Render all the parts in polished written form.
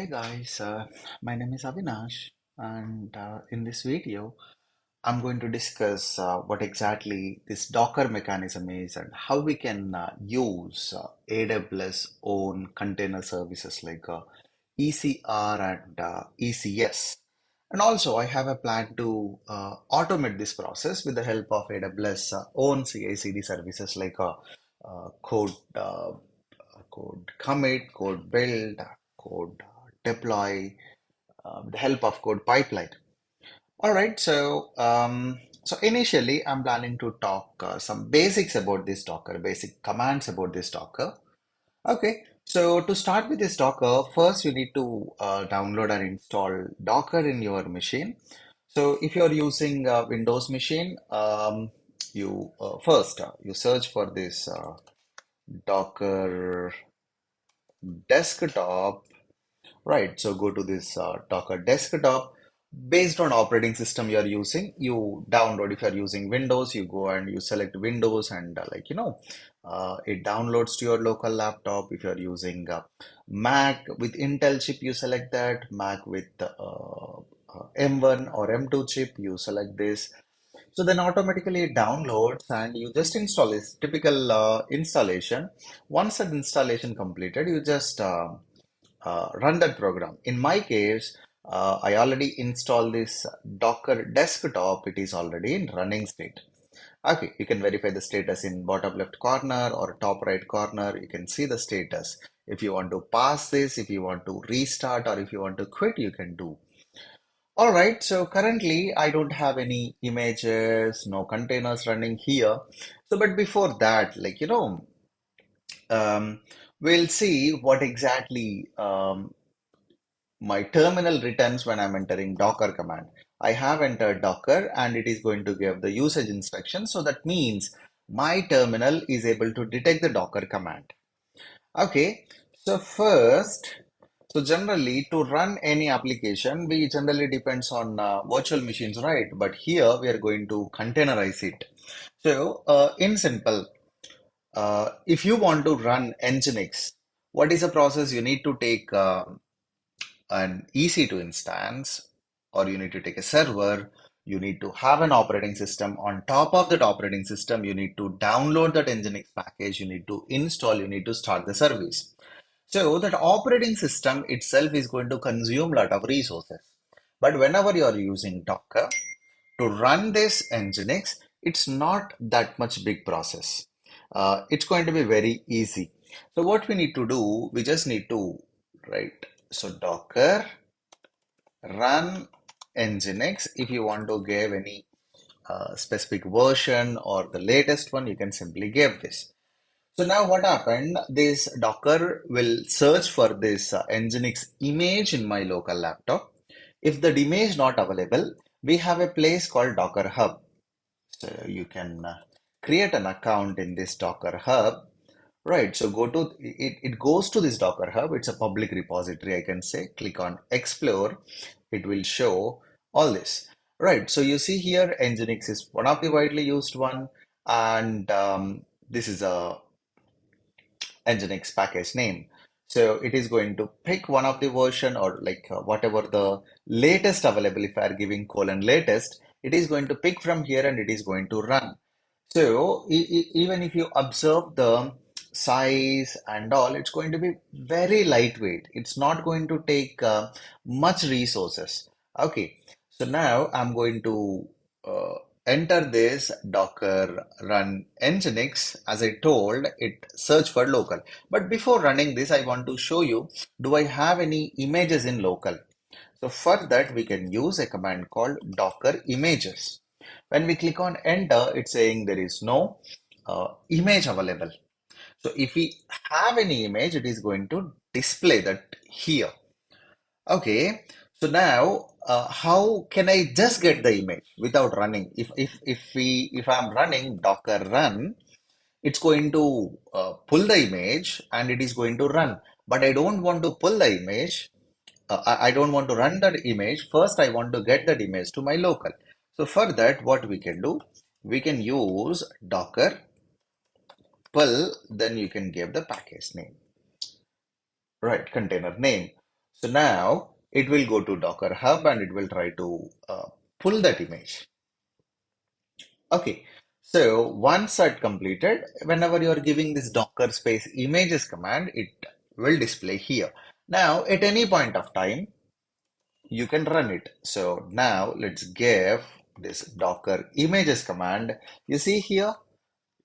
Hey guys, my name is Avinash, and in this video, I'm going to discuss what exactly this Docker mechanism is and how we can use AWS own container services like ECR and ECS. And also, I have a plan to automate this process with the help of AWS own CI/CD services like code. Code commit, code build, code deploy, with the help of code pipeline. All right, so initially I'm planning to talk some basics about this Docker, basic commands about this Docker. Okay, so to start with this Docker, first you need to download and install Docker in your machine. So if you're using a Windows machine, you first you search for this Docker desktop. Right, so go to this Docker desktop. Based on operating system you're using, you download. If you're using Windows, you go and you select Windows and it downloads to your local laptop. If you're using Mac with Intel chip, you select that. Mac with M1 or M2 chip, you select this. So then automatically it downloads and you just install this typical installation. Once that installation completed, you just run that program. In my case, I already installed this Docker desktop. It is already in running state. Okay, you can verify the status in bottom left corner or top right corner. You can see the status. If you want to pass this, if you want to restart, or if you want to quit, you can do. All right, so currently I don't have any images, no containers running here. So, but before that, um, we'll see what exactly my terminal returns when I'm entering Docker command. I have entered Docker and it is going to give the usage instruction. So that means my terminal is able to detect the Docker command. Okay, so first, so generally to run any application, we generally depends on virtual machines, right? But here we are going to containerize it. So in simple, if you want to run Nginx, what is the process? You need to take an EC2 instance, or you need to take a server. You need to have an operating system. On top of that operating system, you need to download that Nginx package. You need to install. You need to start the service. So that operating system itself is going to consume a lot of resources. But whenever you are using Docker to run this Nginx, it's not that much big process. It's going to be very easy. So what we need to do, we just need to write. So Docker run Nginx. If you want to give any specific version or the latest one, you can simply give this. So now what happened, this Docker will search for this Nginx image in my local laptop. If the image not available, we have a place called Docker Hub. So you can create an account in this Docker Hub. Right, so go to it goes to this Docker Hub. It's a public repository, I can say. Click on Explore. It will show all this. Right, so you see here, Nginx is one of the widely used one, and this is a Nginx package name. So it is going to pick one of the version or like whatever the latest available. If I are giving colon latest, it is going to pick from here and it is going to run. So even if you observe the size and all, it's going to be very lightweight. It's not going to take much resources. Okay, so now I'm going to uh, enter this Docker run Nginx. As I told, it search for local. But before running this, I want to show you, do I have any images in local? So for that, we can use a command called Docker images. When we click on enter, it's saying there is no image available. So if we have any image, it is going to display that here. Okay, so now how can I just get the image without running? If I'm running Docker run, it's going to pull the image and it is going to run. But I don't want to pull the image. I don't want to run that image. First, I want to get that image to my local. So for that, what we can do, we can use Docker pull, then you can give the package name, right? Container name. So now it will go to Docker Hub and it will try to pull that image. Okay, so once that completed, whenever you are giving this Docker space images command, it will display here. Now, at any point of time, you can run it. So now let's give this Docker images command. You see here,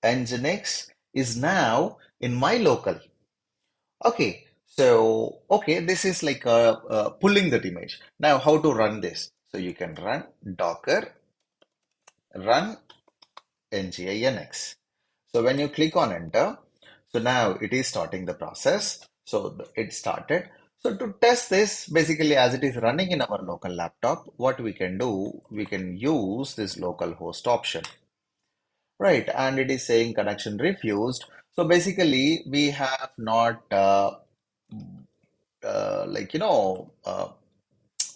Nginx is now in my local. Okay, so okay, this is like pulling that image. Now, how to run this? So you can run Docker run nginx. So when you click on enter, so now it is starting the process. So it started. So to test this, basically as it is running in our local laptop, what we can do, we can use this localhost option, right? And it is saying connection refused. So basically we have not like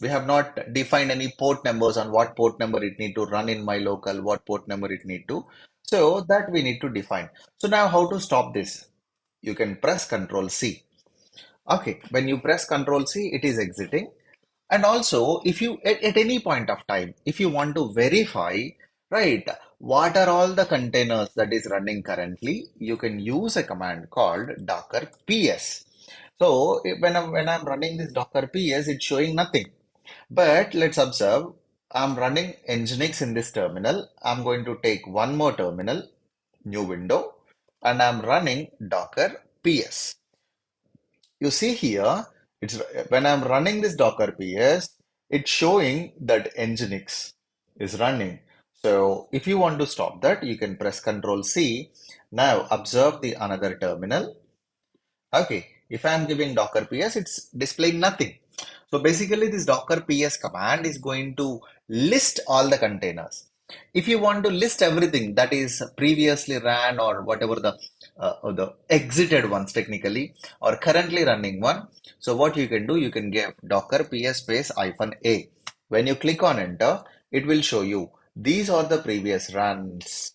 we have not defined any port numbers on what port number it need to run in my local, what port number it need to. So that we need to define. So now how to stop this? You can press Control C. Okay, when you press Control C, it is exiting. And also, if you at any point of time, if you want to verify, right, what are all the containers that is running currently, you can use a command called Docker PS. So when I'm running this Docker PS, it's showing nothing. But let's observe, I'm running Nginx in this terminal. I'm going to take one more terminal, new window, and I'm running Docker PS. You see here, it's when I'm running this Docker PS, it's showing that Nginx is running. So if you want to stop that, you can press Control C. Now observe the another terminal. Okay, if I'm giving Docker PS, it's displaying nothing. So basically, this Docker PS command is going to list all the containers. If you want to list everything that is previously ran or whatever or the exited ones technically or currently running one, so what you can do, you can give Docker PS space -a. When you click on enter, it will show you these are the previous runs.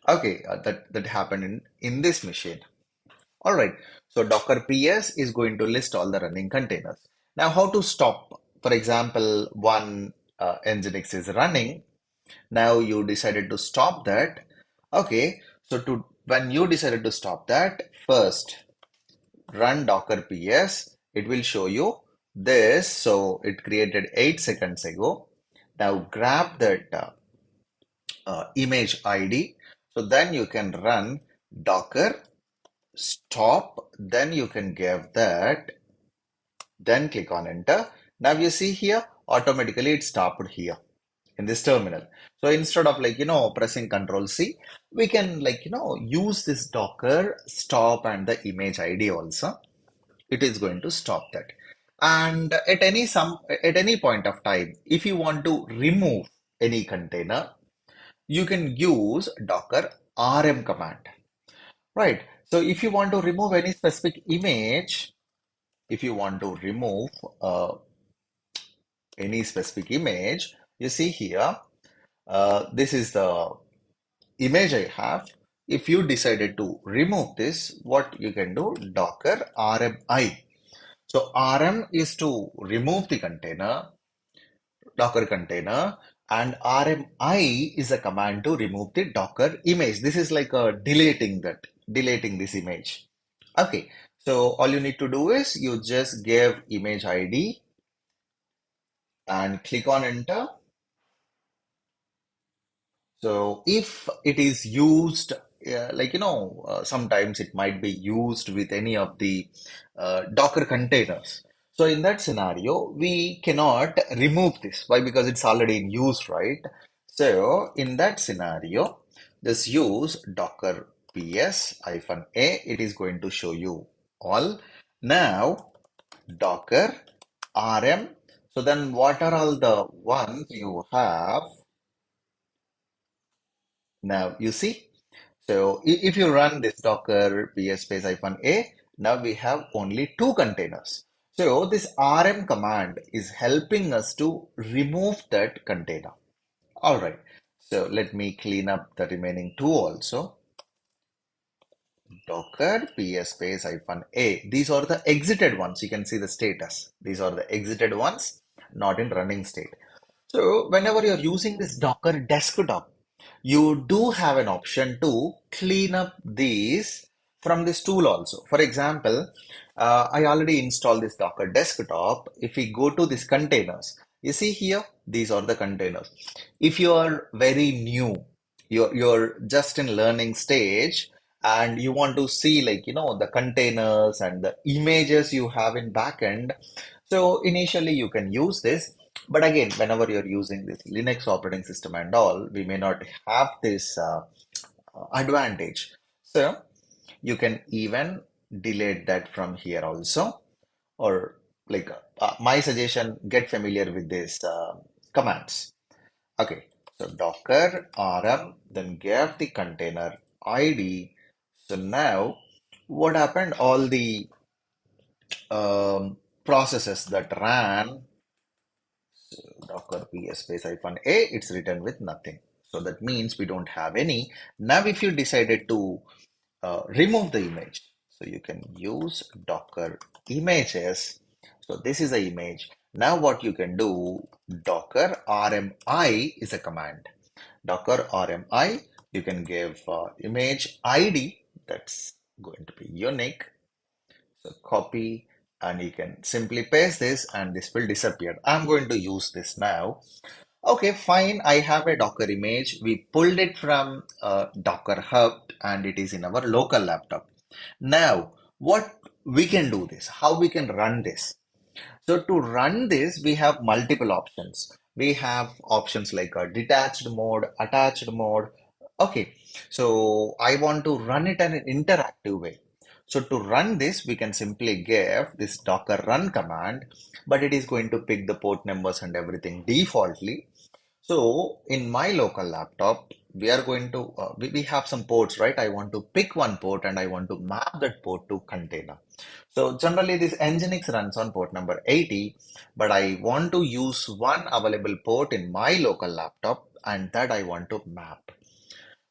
Okay, that happened in this machine. All right, so Docker PS is going to list all the running containers. Now, how to stop? For example, one Nginx is running. Now you decided to stop that. Okay, so to when you decided to stop that, first run Docker PS. It will show you this. So it created 8 seconds ago. Now grab that image ID. So then you can run Docker stop, then you can give that, then click on enter. Now you see here, automatically it stopped here in this terminal. So instead of pressing Control C, we can use this Docker stop and the image ID also. It is going to stop that. And at any point of time, if you want to remove any container, you can use Docker RM command. Right. So if you want to remove any specific image, if you want to remove any specific image, you see here, this is the image I have. If you decided to remove this, what you can do, Docker RMI. So RM is to remove the container, Docker container, and RMI is a command to remove the Docker image. This is like deleting this image. Okay, so all you need to do is you just give image ID and click on enter. So if it is used, sometimes it might be used with any of the Docker containers. So in that scenario, we cannot remove this. Why? Because it's already in use, right? So in that scenario, just use Docker PS-A. It is going to show you all. Now, Docker RM. So then what are all the ones you have? Now you see, so if you run this Docker ps space -a, now we have only two containers. So this rm command is helping us to remove that container. All right. So let me clean up the remaining two also. Docker ps space hyphen a. These are the exited ones. You can see the status. These are the exited ones, not in running state. So whenever you're using this Docker desktop, you do have an option to clean up these from this tool also. For example, I already installed this Docker desktop. If we go to these containers, you see here, these are the containers. If you are very new, you're just in learning stage and you want to see like, the containers and the images you have in backend. So initially you can use this. But again, whenever you're using this Linux operating system and all, we may not have this advantage. So you can even delete that from here also, or like my suggestion, get familiar with these commands. Okay, so Docker rm, then give the container ID. So now what happened? All the processes that ran Docker ps space hyphen a, it's written with nothing. So that means we don't have any. Now, if you decided to remove the image, so you can use Docker images. So this is the image. Now, what you can do, Docker RMI is a command. Docker RMI, you can give image ID that's going to be unique. So copy and you can simply paste this and this will disappear. I'm going to use this now. Okay, fine. I have a Docker image. We pulled it from Docker Hub and it is in our local laptop. Now, what we can do this, how we can run this. So to run this, we have multiple options. We have options like a detached mode, attached mode. Okay, so I want to run it in an interactive way. So to run this, we can simply give this docker run command, but it is going to pick the port numbers and everything defaultly. So in my local laptop, we are going to, we have some ports, right? I want to pick one port and I want to map that port to container. So generally this Nginx runs on port number 80, but I want to use one available port in my local laptop and that I want to map.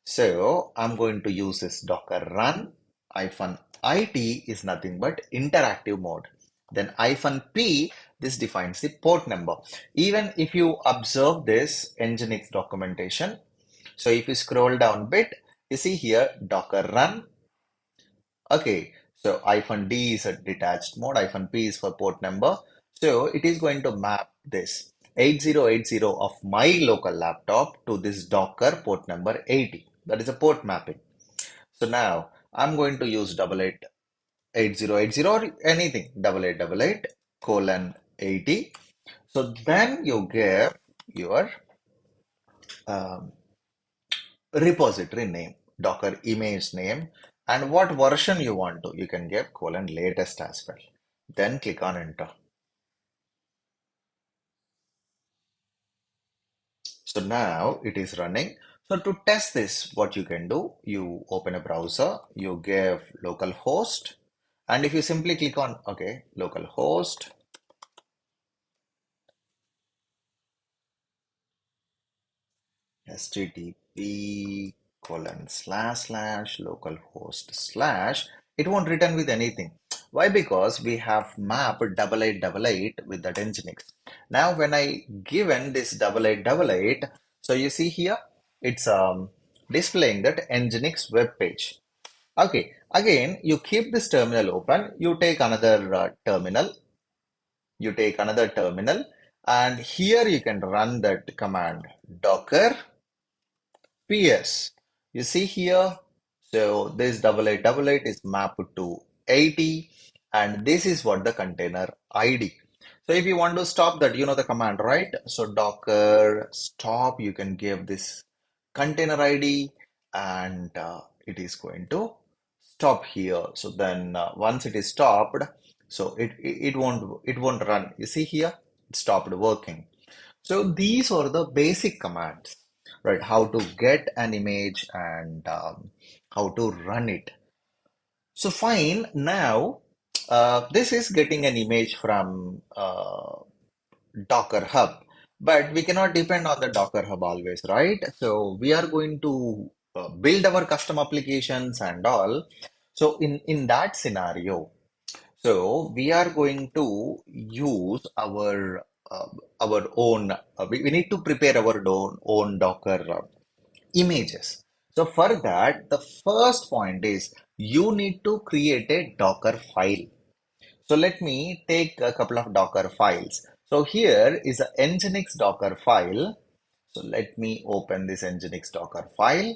So I'm going to use this docker run hyphen it is nothing but interactive mode. Then hyphen p, this defines the port number. Even if you observe this Nginx documentation, so if you scroll down bit, you see here docker run. Okay, so hyphen D is a detached mode, hyphen P is for port number. So it is going to map this 8080 of my local laptop to this Docker port number 80. That is a port mapping. So now I'm going to use 888080 or anything, 8888 colon 80. So then you give your um, repository name, Docker image name, and what version you want to. You can give colon latest as well. Then click on enter. So now it is running. So to test this, what you can do, you open a browser, you give localhost, and if you simply click on, okay, localhost, http colon slash slash localhost slash, it won't return with anything. Why? Because we have mapped 8888 with that nginx. Now when I given this 8888, so you see here it's displaying that nginx web page. Okay, again you keep this terminal open, you take another terminal, and here you can run that command docker PS. You see here, so this 8888 is mapped to 80, and this is what the container ID. So if you want to stop that, you know the command, right? So docker stop, you can give this container ID, and it is going to stop here. So then once it is stopped, so it won't run. You see here, it stopped working. So these are the basic commands, right? How to get an image and how to run it. So fine, now this is getting an image from Docker Hub, but we cannot depend on the Docker Hub always, right? So we are going to build our custom applications and all. So in that scenario, so we are going to use our own. We need to prepare our own Docker images. So for that, the first point is you need to create a Docker file. So let me take a couple of Docker files. So here is a Nginx Docker file. So let me open this Nginx Docker file.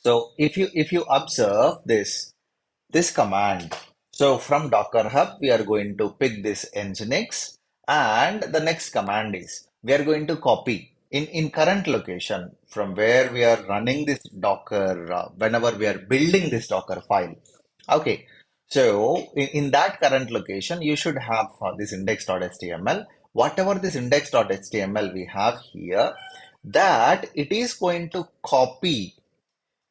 So if you observe this command, so from Docker Hub we are going to pick this Nginx, and the next command is we are going to copy in current location from where we are running this Docker whenever we are building this Docker file. Okay, so in that current location you should have this index.html. Whatever this index.html we have here, that it is going to copy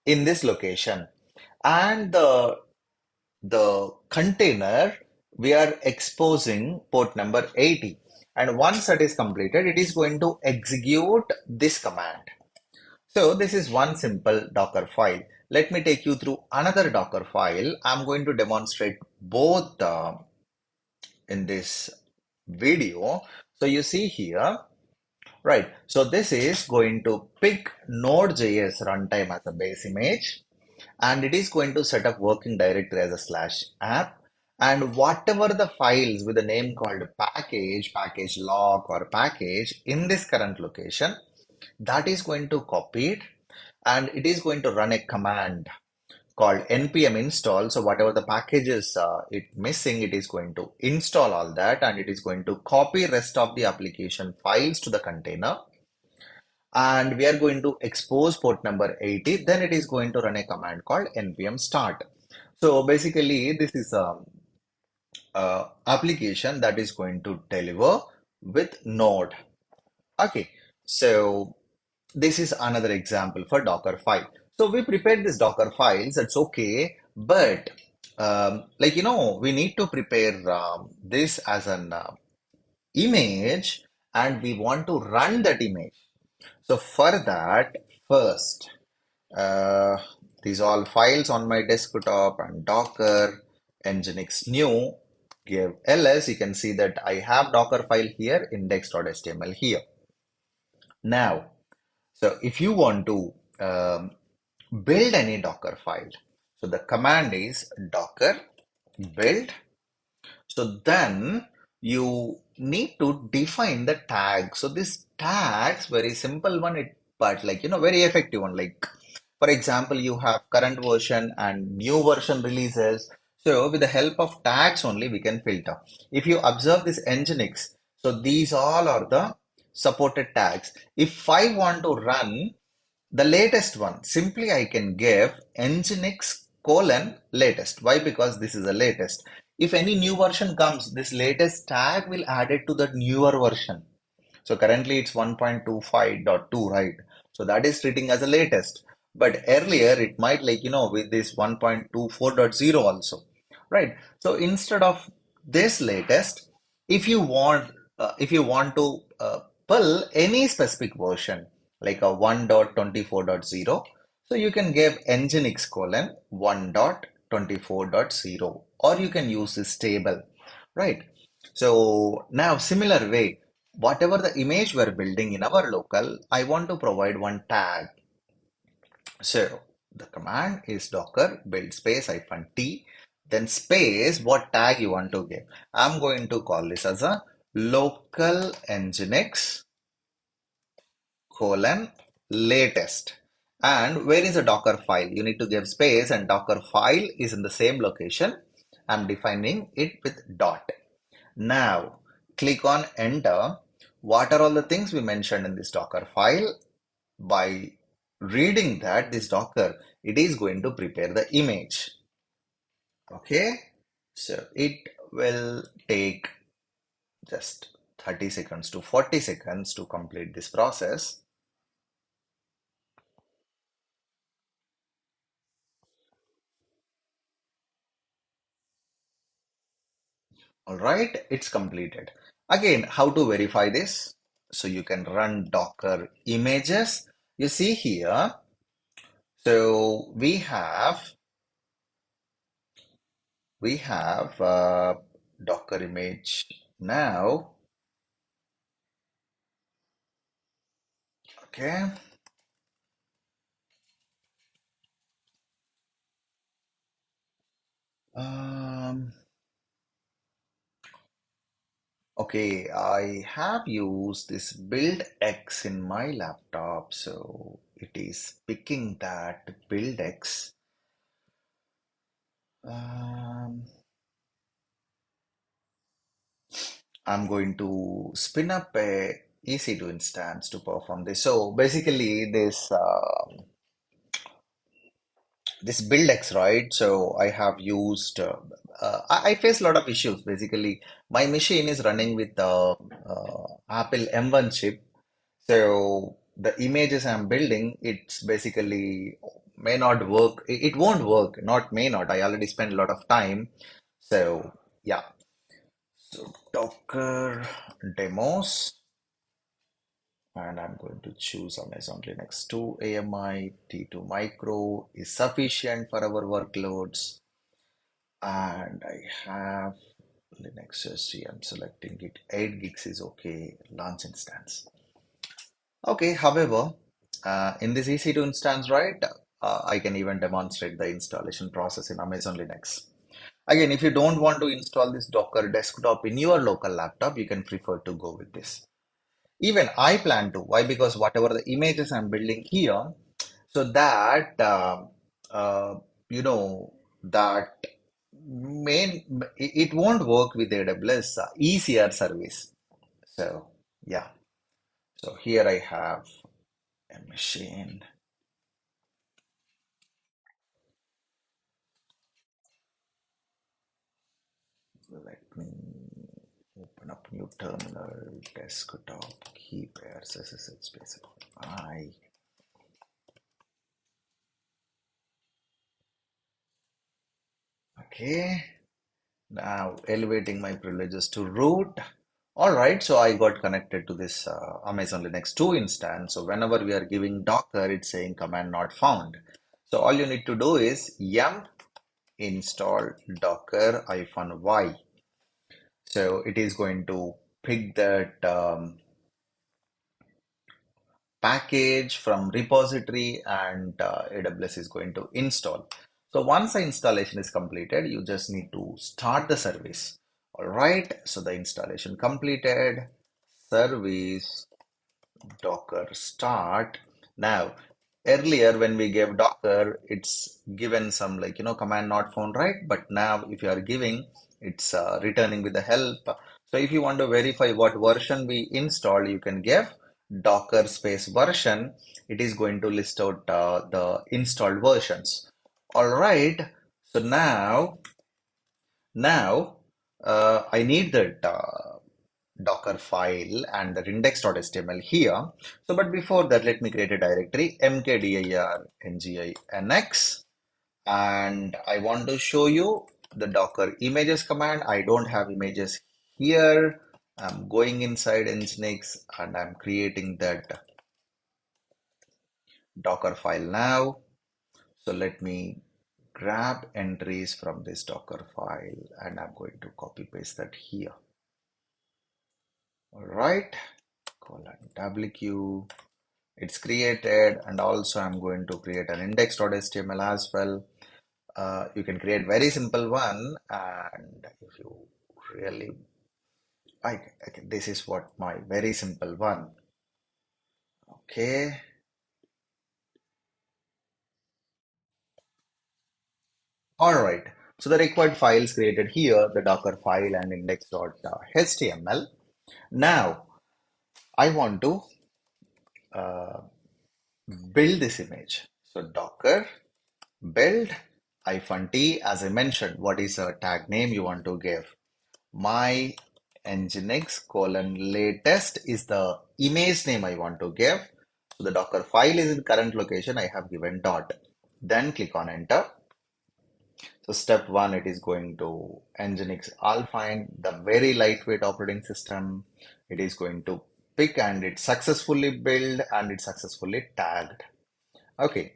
in this location, and the container we are exposing port number 80, and once that is completed it is going to execute this command. So this is one simple Docker file. Let me take you through another Docker file. I'm going to demonstrate both in this video. So you see here, right, so this is going to pick Node.js runtime as a base image, and it is going to set up working directory as a slash app, and whatever the files with the name called package log or package in this current location, that is going to copy it, and it is going to run a command called npm install. So whatever the packages it missing, it is going to install all that, and it is going to copy rest of the application files to the container, and we are going to expose port number 80. Then it is going to run a command called npm start. So basically this is a application that is going to deliver with Node. Okay, so this is another example for Docker file. So we prepared this Docker files, that's okay, but we need to prepare this as an image, and we want to run that image. So for that, first, uh, these all files on my desktop, and Docker, Nginx new, give ls. You can see that I have Docker file here, index.html here. Now, so if you want to build any Docker file, so the command is docker build. So then you need to define the tag. So this tags, very simple one, but very effective one. Like for example, you have current version and new version releases. So with the help of tags only we can filter. If you observe this Nginx, so these all are the supported tags. If I want to run the latest one, simply I can give nginx colon latest. Why? Because this is the latest. If any new version comes, this latest tag will add it to the newer version. So currently it's 1.25.2, right? So that is treating as a latest. But earlier it might with this 1.24.0 also, right? So instead of this latest, if you want to pull any specific version like a 1.24.0, so you can give nginx colon 1.24.0, or you can use this table, right? So now similar way, whatever the image we're building in our local, I want to provide one tag. So the command is docker build space hyphen t, then space what tag you want to give. I'm going to call this as a local nginx colon latest. And where is a docker file? You need to give space, and docker file is in the same location. I'm defining it with dot. Now, click on enter. What are all the things we mentioned in this Docker file? By reading that, this Docker, it is going to prepare the image. Okay, so it will take just 30 seconds to 40 seconds to complete this process. All right, it's completed. Again, how to verify this? So you can run Docker images. You see here, so we have we have Docker image now. Okay. Um, okay, I have used this build X in my laptop, so it is picking that build X. Um, I'm going to spin up a EC2 instance to perform this. So basically, this build X, right? So I have used. I face a lot of issues. Basically, my machine is running with the Apple M1 chip. So the images I'm building, it's basically may not work. It won't work. Not may not. I already spent a lot of time. So yeah. So Docker demos. And I'm going to choose Amazon Linux 2 AMI, T2 Micro is sufficient for our workloads. And I have Linux SC, I'm selecting it. 8 gigs is okay, launch instance. Okay, however, in this EC2 instance, right, I can even demonstrate the installation process in Amazon Linux. Again, if you don't want to install this Docker desktop in your local laptop, you can prefer to go with this. Even I plan to. Why? Because whatever the images I'm building here, so that uh, you know that it won't work with AWS ECR service. So yeah. So here I have a machine. Let me open up new terminal, desktop, key pairs, SSH specify. Okay. Now elevating my privileges to root. All right, so I got connected to this Amazon Linux 2 instance. So whenever we are giving Docker, it's saying command not found. So all you need to do is yum install docker -y. So it is going to pick that package from repository and AWS is going to install. So once the installation is completed, you just need to start the service. All right, so the installation completed, service Docker start. Now, earlier when we gave Docker, it's given some like, command not found, right? But now if you are giving, it's returning with the help. So if you want to verify what version we installed, you can give Docker space version. It is going to list out the installed versions. All right. So now I need that Docker file and the index.html here. So, but before that, let me create a directory mkdir nginx, and I want to show you the Docker images command. I don't have images here. I'm going inside nginx and I'm creating that Docker file now. So let me grab entries from this Docker file and I'm going to copy paste that here. All right, colon WQ. It's created, and also I'm going to create an index.html as well. You can create very simple one, and if you really this is what my very simple one. Okay. All right. So the required files created here, the Docker file and index.html. Now I want to uh, build this image. So Docker build -t, as I mentioned, what is a tag name you want to give? My nginx colon latest is the image name I want to give. So the Docker file is in current location. I have given dot. Then click on enter. So step one, it is going to nginx Alpine, the very lightweight operating system. It is going to pick and it successfully built and it successfully tagged. Okay.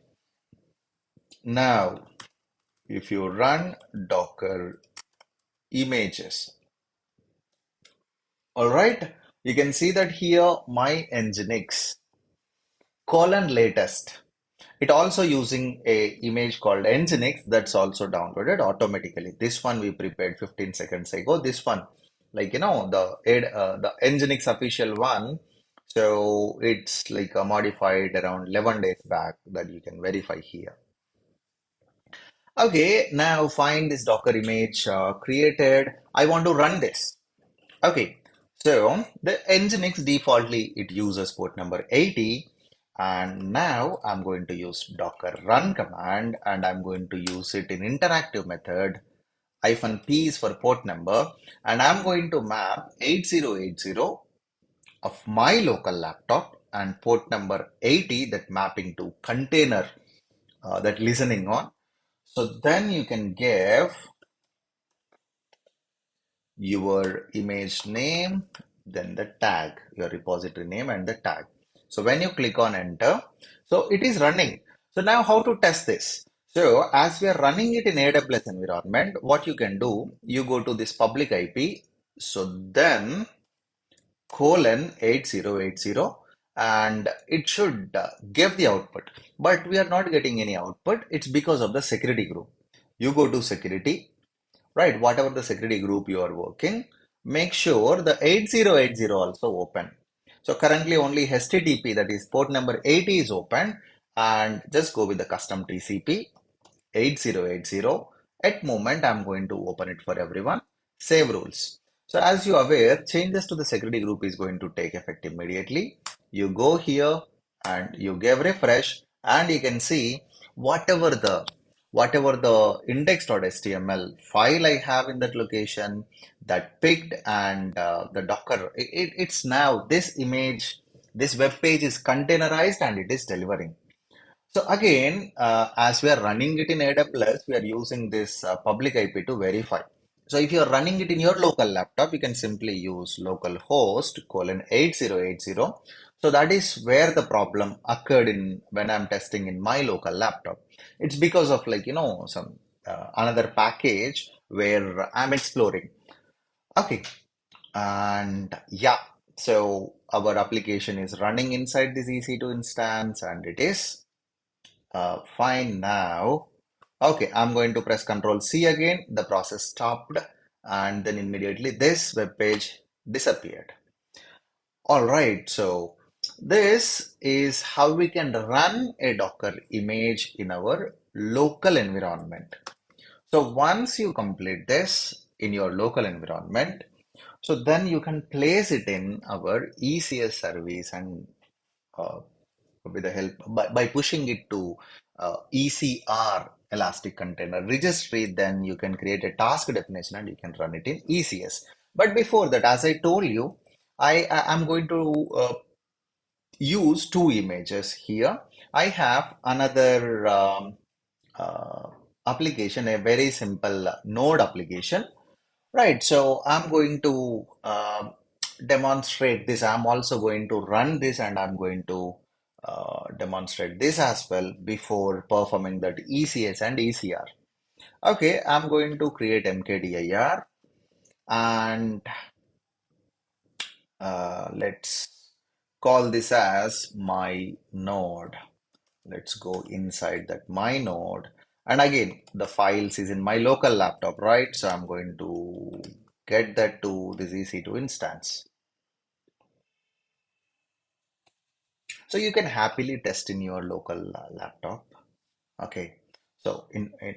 Now, if you run docker images. All right, you can see that here my Nginx colon latest. It also using a image called Nginx that's also downloaded automatically. This one we prepared 15 seconds ago. This one, like the Nginx official one. So it's like modified around 11 days back that you can verify here. Okay, now find this Docker image created. I want to run this. Okay, so the Nginx defaultly it uses port number 80, and now I'm going to use Docker run command, and I'm going to use it in interactive method. -p is for port number, and I'm going to map 8080 of my local laptop and port number 80 that mapping to container that listening on. So then you can give your image name, then the tag, your repository name and the tag. So when you click on enter, so it is running. So now how to test this? So as we are running it in AWS environment, what you can do, you go to this public IP. So then colon 8080 and it should give the output. But we are not getting any output. It's because of the security group. You go to security, right? Whatever the security group you are working, make sure the 8080 also open. So currently only HTTP, that is port number 80 is open, and just go with the custom TCP 8080. At moment, I'm going to open it for everyone. Save rules. So as you are aware, changes to the security group is going to take effect immediately. You go here and you give refresh, and you can see whatever the index.html file I have in that location that picked, and the Docker, it's now this image, this web page is containerized and it is delivering. So again, as we are running it in AWS, we are using this public IP to verify. So if you are running it in your local laptop, you can simply use localhost colon 8080. So that is where the problem occurred in when I'm testing in my local laptop. It's because of some another package where I'm exploring. Okay, and yeah, so our application is running inside this EC2 instance, and it is fine now. Okay, I'm going to press Control C again. The process stopped, and then immediately this web page disappeared. All right, so this is how we can run a Docker image in our local environment. So once you complete this in your local environment, so then you can place it in our ECS service, and uh, with the help by pushing it to ECR Elastic Container Registry, then you can create a task definition and you can run it in ECS. But before that, as I told you, am going to use two images here. I have another uh, application, a very simple node application. Right, so I'm going to demonstrate this. I'm also going to run this, and I'm going to demonstrate this as well before performing that ECS and ECR. Okay, I'm going to create mkdir, and let's call this as my node. Let's go inside that my node. And again, the files is in my local laptop, right? So I'm going to get that to this EC2 instance. So you can happily test in your local laptop. Okay. So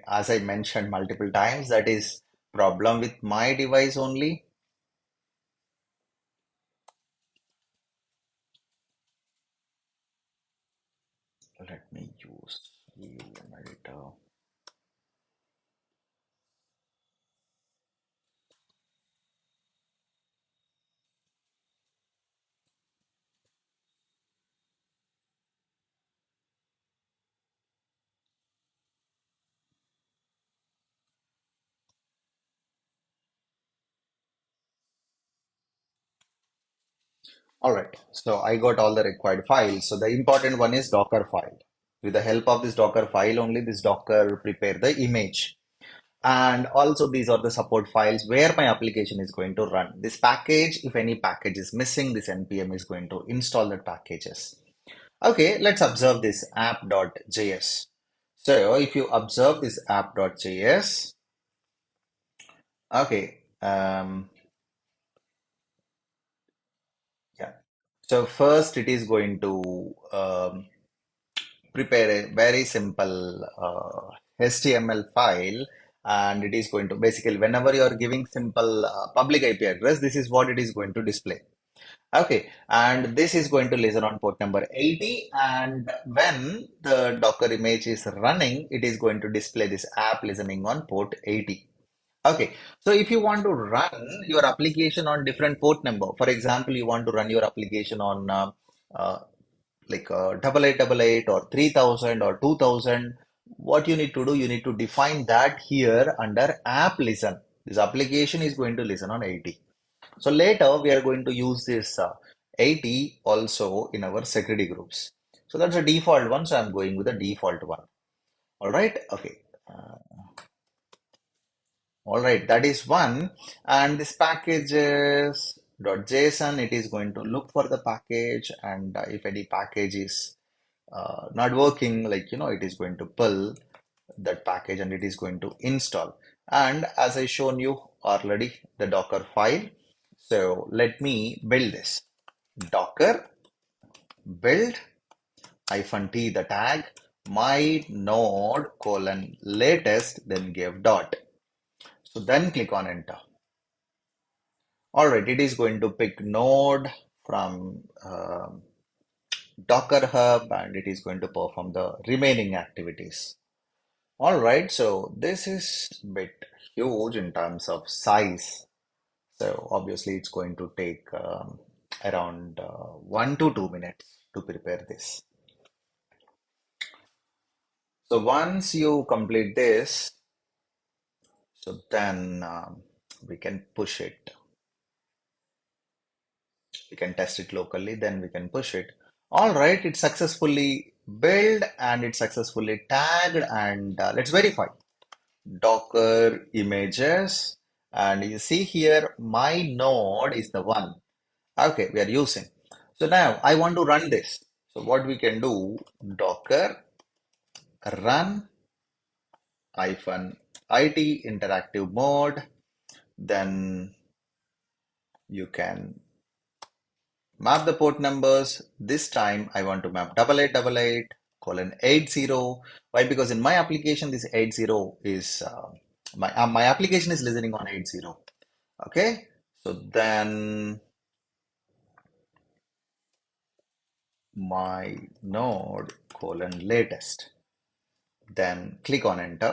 as I mentioned multiple times, that is problem with my device only. Let me use VM editor. All right, so I got all the required files. So the important one is Docker file. With the help of this Docker file only, this Docker prepare the image. And also these are the support files where my application is going to run. This package, if any package is missing, this npm is going to install that packages. Okay, let's observe this app.js. So if you observe this app.js, okay, yeah. So first it is going to prepare a very simple HTML file, and it is going to basically, whenever you are giving simple public IP address, this is what it is going to display. Okay, and this is going to listen on port number 80, and when the Docker image is running, it is going to display this app listening on port 80. Okay, so if you want to run your application on different port number, for example, you want to run your application on uh, like 8888 or 3000 or 2000, what you need to do, you need to define that here under app listen. This application is going to listen on 80. So later we are going to use this 80 also in our security groups. So that's a default one. So I'm going with the default one. All right. Okay. All right. That is one. And this packages .json, it is going to look for the package. And if any package is not working, like, it is going to pull that package and it is going to install. And as I shown you already, the Docker file. So let me build this. Docker build -t the tag my node colon latest, then give dot. So then click on enter. All right, it is going to pick node from Docker Hub, and it is going to perform the remaining activities. All right, so this is a bit huge in terms of size. So obviously it's going to take around 1 to 2 minutes to prepare this. So once you complete this, so then we can push it. We can test it locally, then we can push it. All right, it's successfully built and it's successfully tagged, and let's verify. Docker images, and you see here my node is the one. Okay, we are using. So now I want to run this. So what we can do, Docker run -it interactive mode. Then you can map the port numbers. This time I want to map 8888 colon 80. Why? Because in my application, this 80 is my application is listening on 80. Okay. So then my node colon latest. Then click on enter.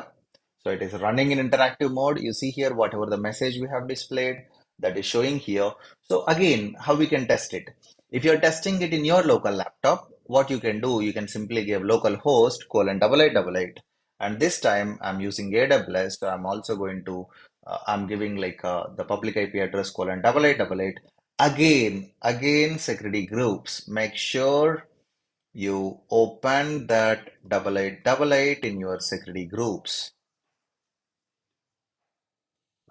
So it is running in interactive mode. You see here whatever the message we have displayed, that is showing here. So again, how we can test it? If you're testing it in your local laptop, what you can do, you can simply give localhost colon 8888. And this time I'm using AWS, so I'm also going to, I'm giving like the public IP address colon 8888. Again, security groups. Make sure you open that 8888 in your security groups.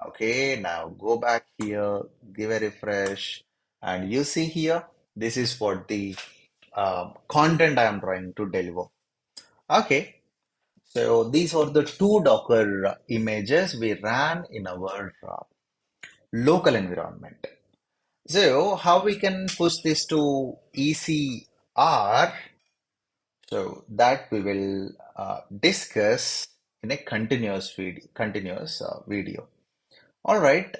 Okay, now go back here, give a refresh, and you see here, this is what the content I am trying to deliver. Okay, so these are the two Docker images we ran in our local environment. So how we can push this to ECR? So that we will discuss in a continuous video. All right.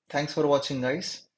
Thanks for watching, guys.